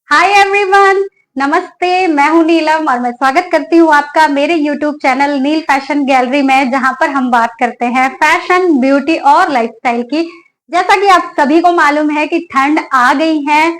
Hi everyone, नमस्ते। मैं हूं नीलम और मैं स्वागत करती हूं आपका मेरे यूट्यूब चैनल नील फैशन गैलरी में, जहां पर हम बात करते हैं फैशन, ब्यूटी और लाइफस्टाइल की। जैसा कि आप सभी को मालूम है कि ठंड आ गई है,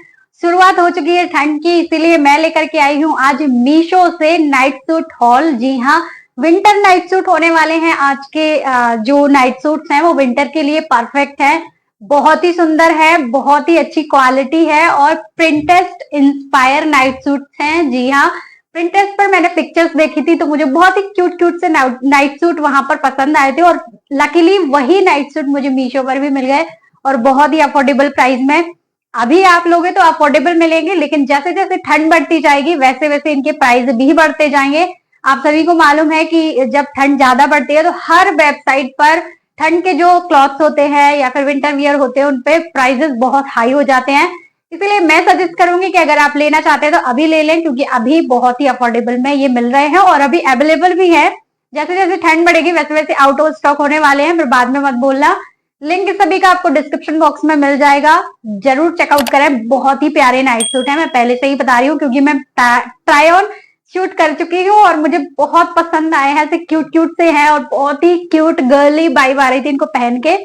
शुरुआत हो चुकी है ठंड की, इसीलिए मैं लेकर के आई हूं आज मीशो से नाइट सूट हॉल। जी हाँ, विंटर नाइट सूट होने वाले हैं। आज के जो नाइट सूट्स हैं वो विंटर के लिए परफेक्ट है। बहुत ही सुंदर है, बहुत ही अच्छी क्वालिटी है और प्रिंटेस्ट इंस्पायर नाइट सूट्स हैं। जी हाँ, प्रिंटेस्ट पर मैंने पिक्चर्स देखी थी तो मुझे बहुत ही क्यूट क्यूट से नाइट सूट वहां पर पसंद आए थे और लकीली वही नाइट सूट मुझे मीशो पर भी मिल गए और बहुत ही अफोर्डेबल प्राइस में। अभी आप लोगे तो अफोर्डेबल मिलेंगे, लेकिन जैसे जैसे ठंड बढ़ती जाएगी वैसे वैसे इनके प्राइस भी बढ़ते जाएंगे। आप सभी को मालूम है कि जब ठंड ज्यादा बढ़ती है तो हर वेबसाइट पर ठंड के जो क्लॉथ्स होते हैं या फिर विंटर वियर होते हैं उन पे प्राइसेस बहुत हाई हो जाते हैं। इसलिए मैं सजेस्ट करूंगी कि अगर आप लेना चाहते हैं तो अभी ले लें, क्योंकि अभी बहुत ही अफोर्डेबल में ये मिल रहे हैं और अभी अवेलेबल भी है। जैसे जैसे ठंड बढ़ेगी वैसे वैसे आउट ऑफ स्टॉक होने वाले हैं, फिर बाद में मत बोलना। लिंक सभी का आपको डिस्क्रिप्शन बॉक्स में मिल जाएगा, जरूर चेकआउट करें। बहुत ही प्यारे नाइट सूट है, मैं पहले से ही बता रही हूँ क्योंकि मैं ट्राई ऑन शूट कर चुकी हूँ और मुझे बहुत पसंद आए हैं। ऐसे क्यूट क्यूट से हैं और बहुत ही क्यूट गर्ली वाइब आ रही थी इनको पहन के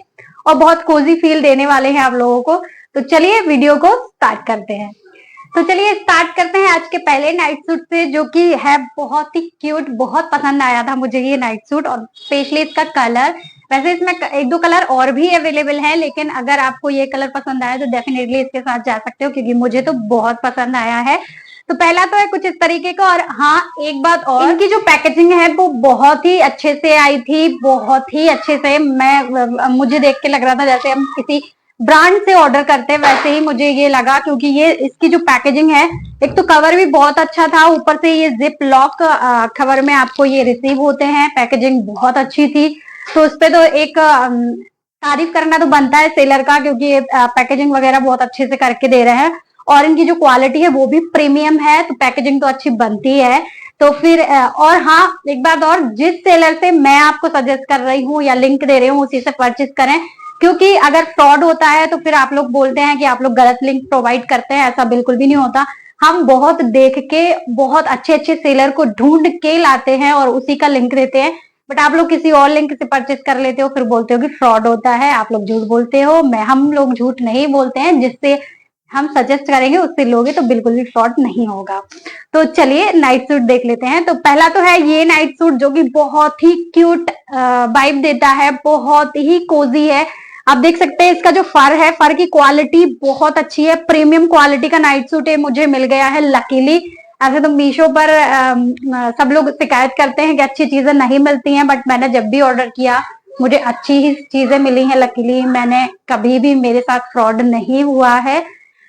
और बहुत कोजी फील देने वाले हैं आप लोगों को। तो चलिए वीडियो को स्टार्ट करते हैं। तो चलिए स्टार्ट करते हैं आज के पहले नाइट सूट से, जो कि है बहुत ही क्यूट। बहुत पसंद आया था मुझे ये नाइट सूट और स्पेशली इसका कलर। वैसे इसमें एक दो कलर और भी अवेलेबल है, लेकिन अगर आपको ये कलर पसंद आया तो डेफिनेटली इसके साथ जा सकते हो, क्योंकि मुझे तो बहुत पसंद आया है। तो पहला तो है कुछ इस तरीके का। और हाँ, एक बात और, इनकी जो पैकेजिंग है वो बहुत ही अच्छे से आई थी, बहुत ही अच्छे से। मुझे देख के लग रहा था जैसे हम किसी ब्रांड से ऑर्डर करते हैं, वैसे ही मुझे ये लगा, क्योंकि ये इसकी जो पैकेजिंग है, एक तो कवर भी बहुत अच्छा था, ऊपर से ये जिप लॉक कवर में आपको ये रिसीव होते हैं। पैकेजिंग बहुत अच्छी थी, तो उस पे तो एक तारीफ करना तो बनता है सेलर का, क्योंकि ये पैकेजिंग वगैरह बहुत अच्छे से करके दे रहे हैं और इनकी जो क्वालिटी है वो भी प्रीमियम है, तो पैकेजिंग तो अच्छी बनती है। तो फिर और हाँ, एक बात और, जिस सेलर से मैं आपको सजेस्ट कर रही हूँ या लिंक दे रही हूँ उसी से परचेज करें, क्योंकि अगर फ्रॉड होता है तो फिर आप लोग बोलते हैं कि आप लोग गलत लिंक प्रोवाइड करते हैं। ऐसा बिल्कुल भी नहीं होता। हम बहुत देख के बहुत अच्छे अच्छे सेलर को ढूंढ के लाते हैं और उसी का लिंक देते हैं। बट आप लोग किसी और लिंक से परचेज कर लेते हो, फिर बोलते हो कि फ्रॉड होता है, आप लोग झूठ बोलते हो। हम लोग झूठ नहीं बोलते हैं, जिससे हम सजेस्ट करेंगे उससे लोगे तो बिल्कुल भी फ्रॉड नहीं होगा। तो चलिए नाइट सूट देख लेते हैं। तो पहला तो है ये नाइट सूट, जो कि बहुत ही क्यूट वाइब देता है, बहुत ही कोजी है। आप देख सकते हैं इसका जो फर है, फर की क्वालिटी बहुत अच्छी है, प्रीमियम क्वालिटी का नाइट सूट है, मुझे मिल गया है लकीली। ऐसे तो मीशो पर सब लोग शिकायत करते हैं कि अच्छी चीजें नहीं मिलती हैं, बट मैंने जब भी ऑर्डर किया मुझे अच्छी ही चीजें मिली हैं लकीली। मैंने कभी भी, मेरे साथ फ्रॉड नहीं हुआ है।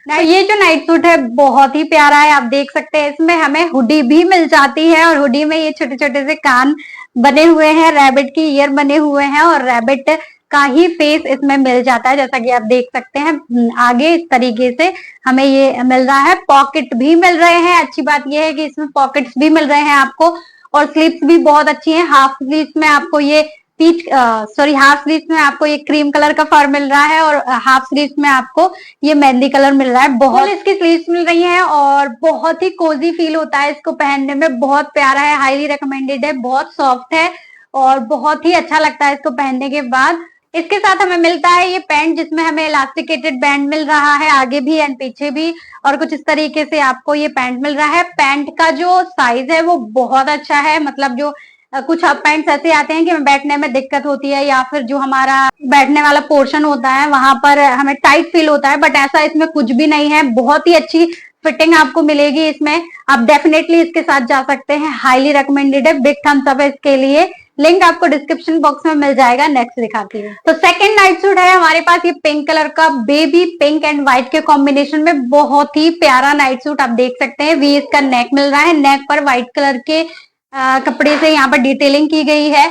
ना, ये जो नाइट सूट है बहुत ही प्यारा है। आप देख सकते हैं इसमें हमें हुडी भी मिल जाती है और हुडी में ये छोटे छोटे से कान बने हुए हैं, रैबिट की ईयर बने हुए हैं और रैबिट का ही फेस इसमें मिल जाता है, जैसा कि आप देख सकते हैं। आगे इस तरीके से हमें ये मिल रहा है, पॉकेट भी मिल रहे हैं। अच्छी बात ये है कि इसमें पॉकेट्स भी मिल रहे हैं आपको और स्लीव्स भी बहुत अच्छी है। हाफ स्लीव्स में आपको ये हाफ स्लीव्स में आपको ये क्रीम कलर का फर मिल रहा है और हाफ स्लीव्स में आपको ये मेहंदी कलर मिल रहा है। बहुत इसकी स्लीव्स मिल रही हैं और बहुत ही कोजी फील होता है इसको पहनने में। बहुत प्यारा है, हाईली रिकमेंडेड है, बहुत सॉफ्ट है और बहुत ही अच्छा लगता है इसको पहनने के बाद। इसके साथ हमें मिलता है ये पैंट, जिसमें हमें इलास्टिकेटेड बैंड मिल रहा है, आगे भी एंड पीछे भी, और कुछ इस तरीके से आपको ये पैंट मिल रहा है। पैंट का जो साइज है वो बहुत अच्छा है, मतलब जो कुछ पैंट्स ऐसे आते हैं कि हमें बैठने में दिक्कत होती है या फिर जो हमारा बैठने वाला पोर्शन होता है वहां पर हमें टाइट फील होता है, बट ऐसा इसमें कुछ भी नहीं है। बहुत ही अच्छी फिटिंग आपको मिलेगी इसमें, आप डेफिनेटली इसके साथ जा सकते हैं। हाईली रिकमेंडेड है, बिग थम्स अप है इसके लिए। लिंक आपको डिस्क्रिप्शन बॉक्स में मिल जाएगा। नेक्स्ट दिखाती है। तो सेकंड नाइट सूट है हमारे पास ये पिंक कलर का, बेबी पिंक एंड व्हाइट के कॉम्बिनेशन में बहुत ही प्यारा नाइट सूट। आप देख सकते हैं वी इसका नेक मिल रहा है, नेक पर व्हाइट कलर के कपड़े से यहाँ पर डिटेलिंग की गई है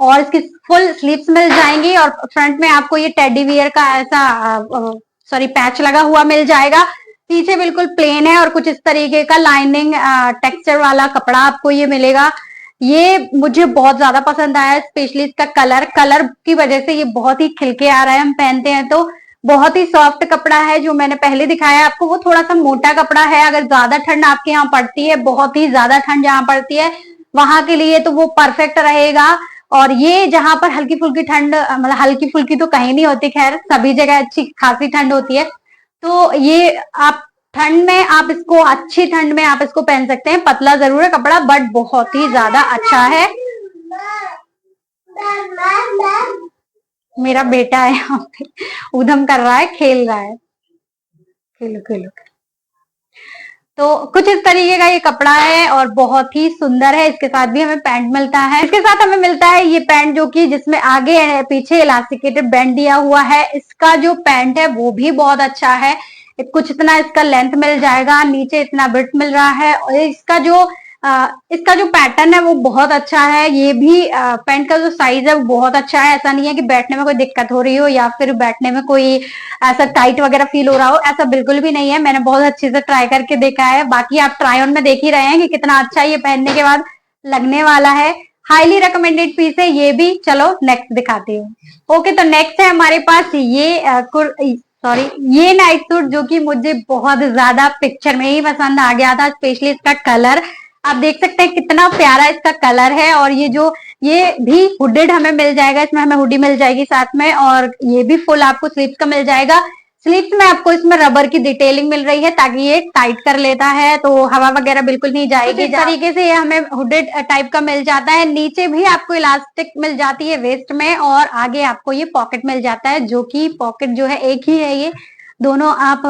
और इसकी फुल स्लीव्स मिल जाएंगी और फ्रंट में आपको ये टेडी बियर का ऐसा पैच लगा हुआ मिल जाएगा। पीछे बिल्कुल प्लेन है और कुछ इस तरीके का लाइनिंग टेक्सचर वाला कपड़ा आपको ये मिलेगा। ये मुझे बहुत ज्यादा पसंद आया, स्पेशली इसका कलर की वजह से ये बहुत ही खिलके आ रहा है, हम पहनते हैं तो बहुत ही सॉफ्ट कपड़ा है। जो मैंने पहले दिखाया आपको वो थोड़ा सा मोटा कपड़ा है। अगर ज्यादा ठंड आपके यहाँ पड़ती है, बहुत ही ज्यादा ठंड जहाँ पड़ती है वहां के लिए तो वो परफेक्ट रहेगा। और ये जहां पर हल्की फुल्की ठंड, मतलब हल्की फुल्की तो कहीं नहीं होती, खैर सभी जगह अच्छी खासी ठंड होती है, तो ये आप ठंड में आप इसको, अच्छी ठंड में आप इसको पहन सकते हैं। पतला जरूर है कपड़ा बट बहुत ही ज्यादा अच्छा है। मेरा बेटा है यहाँ पे, उधम कर रहा है, खेल रहा है, खेलो खेलो। तो कुछ इस तरीके का ये कपड़ा है और बहुत ही सुंदर है। इसके साथ भी हमें पैंट मिलता है। इसके साथ हमें मिलता है ये पैंट जो कि जिसमें आगे पीछे इलास्टिकेटेड बैंड दिया हुआ है। इसका जो पैंट है वो भी बहुत अच्छा है। कुछ इतना इसका लेंथ मिल जाएगा, नीचे इतना विड्थ मिल रहा है, और इसका जो पैटर्न है वो बहुत अच्छा है। ये भी पैंट का जो साइज है वो बहुत अच्छा है। ऐसा नहीं है कि बैठने में कोई दिक्कत हो रही हो या फिर बैठने में कोई ऐसा टाइट वगैरह फील हो रहा हो, ऐसा बिल्कुल भी नहीं है। मैंने बहुत अच्छे से ट्राई करके देखा है। बाकी आप ट्राई ऑन में देख ही रहे हैं कि कितना अच्छा ये पहनने के बाद लगने वाला है। हाईली रिकमेंडेड पीस है ये भी। चलो नेक्स्ट दिखाती हूँ। ओके, तो नेक्स्ट है हमारे पास ये नाइट सूट, जो कि मुझे बहुत ज्यादा पिक्चर में ही पसंद आ गया था। स्पेशली इसका कलर आप देख सकते हैं कितना प्यारा इसका कलर है। और ये भी हुडेड हमें मिल जाएगा, इसमें हमें हुडी मिल जाएगी साथ में, और ये भी फुल आपको स्लीव्स का मिल जाएगा। स्लीव्स में आपको इसमें रबर की डिटेलिंग मिल रही है ताकि ये टाइट कर लेता है, तो हवा वगैरह बिल्कुल नहीं जाएगी। इस तरीके से ये हमें हुडेड टाइप का मिल जाता है। नीचे भी आपको इलास्टिक मिल जाती है वेस्ट में, और आगे आपको ये पॉकेट मिल जाता है, जो कि पॉकेट जो है एक ही है। ये दोनों आप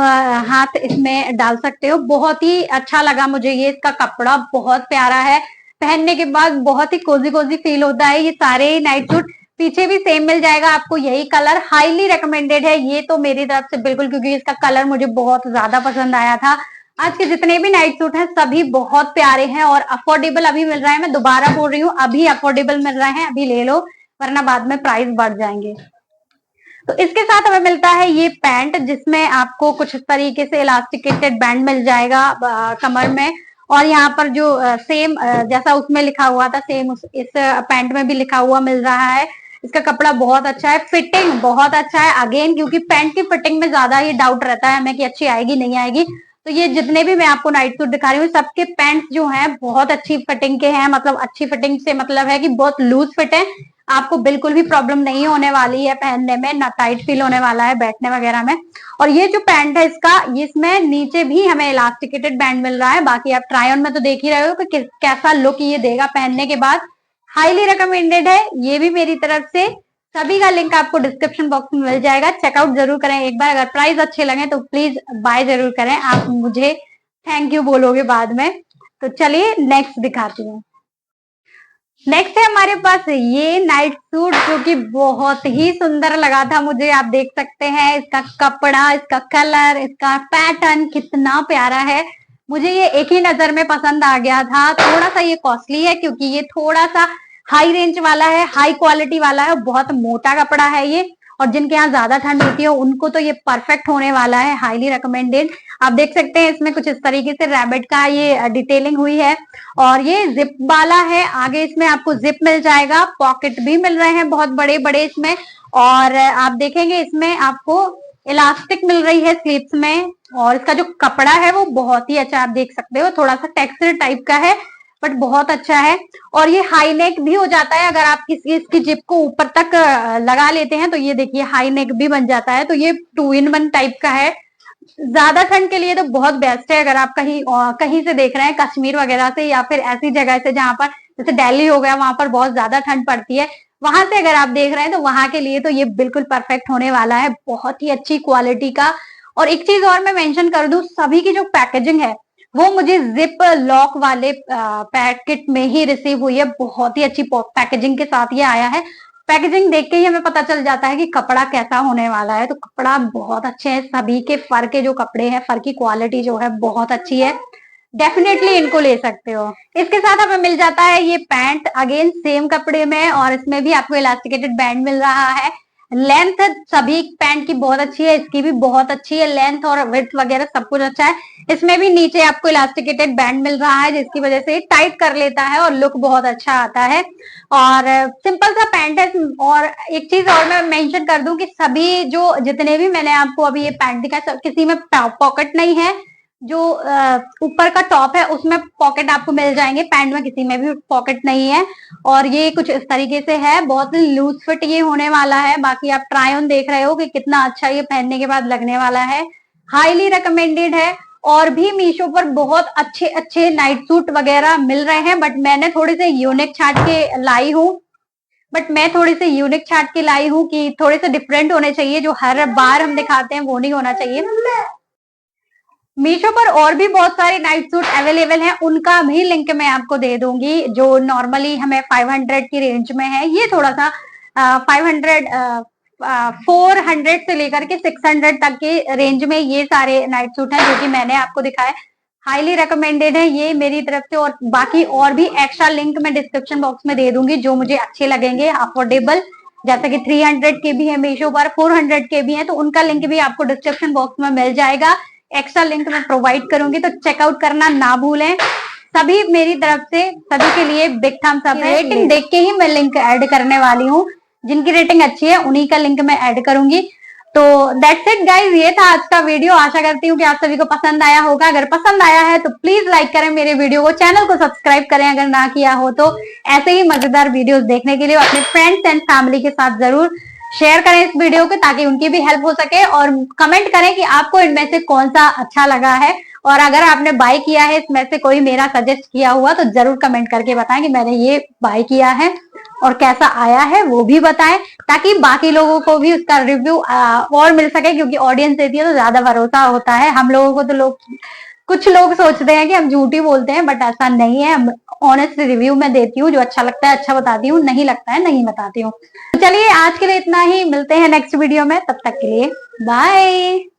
हाथ इसमें डाल सकते हो। बहुत ही अच्छा लगा मुझे ये, इसका कपड़ा बहुत प्यारा है। पहनने के बाद बहुत ही कोजी कोजी फील होता है। ये सारे नाइट सूट पीछे भी सेम मिल जाएगा आपको, यही कलर। हाईली रिकमेंडेड है ये तो मेरी तरफ से बिल्कुल, क्योंकि इसका कलर मुझे बहुत ज्यादा पसंद आया था। आज के जितने भी नाइट सूट हैं सभी बहुत प्यारे हैं और अफोर्डेबल अभी मिल रहा है। मैं दोबारा बोल रही हूँ, अभी अफोर्डेबल मिल रहे हैं, अभी ले लो, वरना बाद में प्राइस बढ़ जाएंगे। तो इसके साथ हमें मिलता है ये पैंट, जिसमें आपको कुछ इस तरीके से इलास्टिकेटेड बैंड मिल जाएगा कमर में। और यहाँ पर जो सेम जैसा उसमें लिखा हुआ था, सेम इस पैंट में भी लिखा हुआ मिल रहा है। इसका कपड़ा बहुत अच्छा है, फिटिंग बहुत अच्छा है। अगेन क्योंकि पैंट की फिटिंग में ज्यादा ये डाउट रहता है हमें कि अच्छी आएगी नहीं आएगी, तो ये जितने भी मैं आपको नाइट सूट दिखा रही हूँ सबके पैंट्स जो हैं बहुत अच्छी फिटिंग के हैं। मतलब अच्छी फिटिंग से मतलब है कि बहुत लूज फिट है, आपको बिल्कुल भी प्रॉब्लम नहीं होने वाली है पहनने में, ना टाइट फील होने वाला है बैठने वगैरह में। और ये जो पैंट है इसका, इसमें नीचे भी हमें इलास्टिकेटेड बैंड मिल रहा है। बाकी आप ट्राई ऑन में तो देख ही रहे हो कि कैसा लुक ये देगा पहनने के बाद। हाईली रिकमेंडेड है ये भी मेरी तरफ से। सभी का लिंक आपको डिस्क्रिप्शन बॉक्स में मिल जाएगा, चेकआउट जरूर करें एक बार। अगर प्राइस अच्छे लगे तो प्लीज बाय जरूर करें, आप मुझे थैंक यू बोलोगे बाद में। तो चलिए नेक्स्ट दिखाती हूँ। नेक्स्ट है हमारे पास ये नाइट सूट, जो कि बहुत ही सुंदर लगा था मुझे। आप देख सकते हैं इसका कपड़ा, इसका कलर, इसका पैटर्न कितना प्यारा है। मुझे ये एक ही नजर में पसंद आ गया था। थोड़ा सा ये कॉस्टली है क्योंकि ये थोड़ा सा हाई रेंज वाला है, हाई क्वालिटी वाला है, बहुत मोटा कपड़ा है ये। और जिनके यहाँ ज्यादा ठंड होती है उनको तो ये परफेक्ट होने वाला है, हाईली रिकमेंडेड। आप देख सकते हैं इसमें कुछ इस तरीके से रैबिट का ये डिटेलिंग हुई है, और ये जिप वाला है। आगे इसमें आपको जिप मिल जाएगा, पॉकेट भी मिल रहे हैं बहुत बड़े बड़े इसमें। और आप देखेंगे इसमें आपको इलास्टिक मिल रही है स्लीव्स में। और इसका जो कपड़ा है वो बहुत ही अच्छा, आप देख सकते हो थोड़ा सा टेक्सचर टाइप का है बट बहुत अच्छा है। और ये हाई नेक भी हो जाता है, अगर आप किसी इसकी जिप को ऊपर तक लगा लेते हैं तो ये देखिए हाई नेक भी बन जाता है। तो ये 2 in 1 टाइप का है। ज्यादा ठंड के लिए तो बहुत बेस्ट है। अगर आप कहीं से देख रहे हैं, कश्मीर वगैरह से या फिर ऐसी जगह से जहां पर जैसे दिल्ली हो गया, वहां पर बहुत ज्यादा ठंड पड़ती है, वहां से अगर आप देख रहे हैं तो वहां के लिए तो ये बिल्कुल परफेक्ट होने वाला है, बहुत ही अच्छी क्वालिटी का। और एक चीज और मैं मेंशन कर दूं, सभी की जो पैकेजिंग है वो मुझे जिप लॉक वाले पैकेट में ही रिसीव हुई है। बहुत ही अच्छी पैकेजिंग के साथ ये आया है। पैकेजिंग देख के ही हमें पता चल जाता है कि कपड़ा कैसा होने वाला है। तो कपड़ा बहुत अच्छे हैं सभी के, फर के जो कपड़े हैं, फर की क्वालिटी जो है बहुत अच्छी है, डेफिनेटली इनको ले सकते हो। इसके साथ हमें मिल जाता है ये पैंट, अगेन सेम कपड़े में, और इसमें भी आपको इलास्टिकेटेड बैंड मिल रहा है। लेंथ सभी पैंट की बहुत अच्छी है, इसकी भी बहुत अच्छी है, लेंथ और विड्थ वगैरह सब कुछ अच्छा है। इसमें भी नीचे आपको इलास्टिकेटेड बैंड मिल रहा है, जिसकी वजह से टाइट कर लेता है और लुक बहुत अच्छा आता है। और सिंपल सा पैंट है। और एक चीज और मैं मेंशन कर दूं कि सभी जो जितने भी मैंने आपको अभी ये पैंट दिखाया, सब किसी में पॉकेट नहीं है। जो ऊपर का टॉप है उसमें पॉकेट आपको मिल जाएंगे, पैंट में किसी में भी पॉकेट नहीं है। और ये कुछ इस तरीके से है, बहुत लूज फिट ये होने वाला है। बाकी आप ट्राई ऑन देख रहे हो कि कितना अच्छा ये पहनने के बाद लगने वाला है। हाईली रिकमेंडेड है। और भी मीशो पर बहुत अच्छे अच्छे नाइट सूट वगैरह मिल रहे हैं, बट मैंने थोड़े से यूनिक छाट के लाई हूँ। कि थोड़े से डिफरेंट होने चाहिए, जो हर बार हम दिखाते हैं वो नहीं होना चाहिए। मीशो पर और भी बहुत सारे नाइट सूट अवेलेबल हैं, उनका भी लिंक मैं आपको दे दूंगी। जो नॉर्मली हमें 500 की रेंज में है, ये थोड़ा सा 400 से लेकर के 600 तक के रेंज में ये सारे नाइट सूट हैं जो कि मैंने आपको दिखाए। हाईली रिकमेंडेड है ये मेरी तरफ से। और बाकी और भी एक्स्ट्रा लिंक मैं डिस्क्रिप्शन बॉक्स में दे दूंगी, जो मुझे अच्छे लगेंगे अफोर्डेबल। जैसे कि 300 के भी है मीशो पर, 400 के भी है, तो उनका लिंक भी आपको डिस्क्रिप्शन बॉक्स में मिल जाएगा। एक्स्ट्रा लिंक मैं प्रोवाइड करूंगी, तो चेकआउट करना ना भूलें। सभी मेरी तरफ से सभी के लिए बिग थम्स अप है। रेटिंग देख के ही मैं लिंक ऐड करने वाली हूँ, जिनकी रेटिंग अच्छी है उन्हीं का लिंक मैं ऐड करूंगी। तो दैट्स इट गाइज, ये था आज का वीडियो। आशा करती हूँ कि आप सभी को पसंद आया होगा। अगर पसंद आया है तो प्लीज लाइक करें मेरे वीडियो को, चैनल को सब्सक्राइब करें अगर ना किया हो तो। ऐसे ही मजेदार वीडियोस देखने के लिए अपने फ्रेंड्स एंड फैमिली के साथ जरूर शेयर करें इस वीडियो को, ताकि उनकी भी हेल्प हो सके। और कमेंट करें कि आपको इनमें से कौन सा अच्छा लगा है। और अगर आपने बाय किया है इसमें से कोई मेरा सजेस्ट किया हुआ, तो जरूर कमेंट करके बताएं कि मैंने ये बाय किया है और कैसा आया है वो भी बताएं, ताकि बाकी लोगों को भी उसका रिव्यू और मिल सके। क्योंकि ऑडियंस देती है तो ज्यादा भरोसा होता है। हम लोगों को तो कुछ लोग सोचते हैं कि हम झूठी बोलते हैं, बट ऐसा नहीं है। हम ऑनेस्ट रिव्यू में देती हूँ, जो अच्छा लगता है अच्छा बताती हूँ, नहीं लगता है नहीं बताती हूँ। तो चलिए आज के लिए इतना ही, मिलते हैं नेक्स्ट वीडियो में, तब तक के लिए बाय।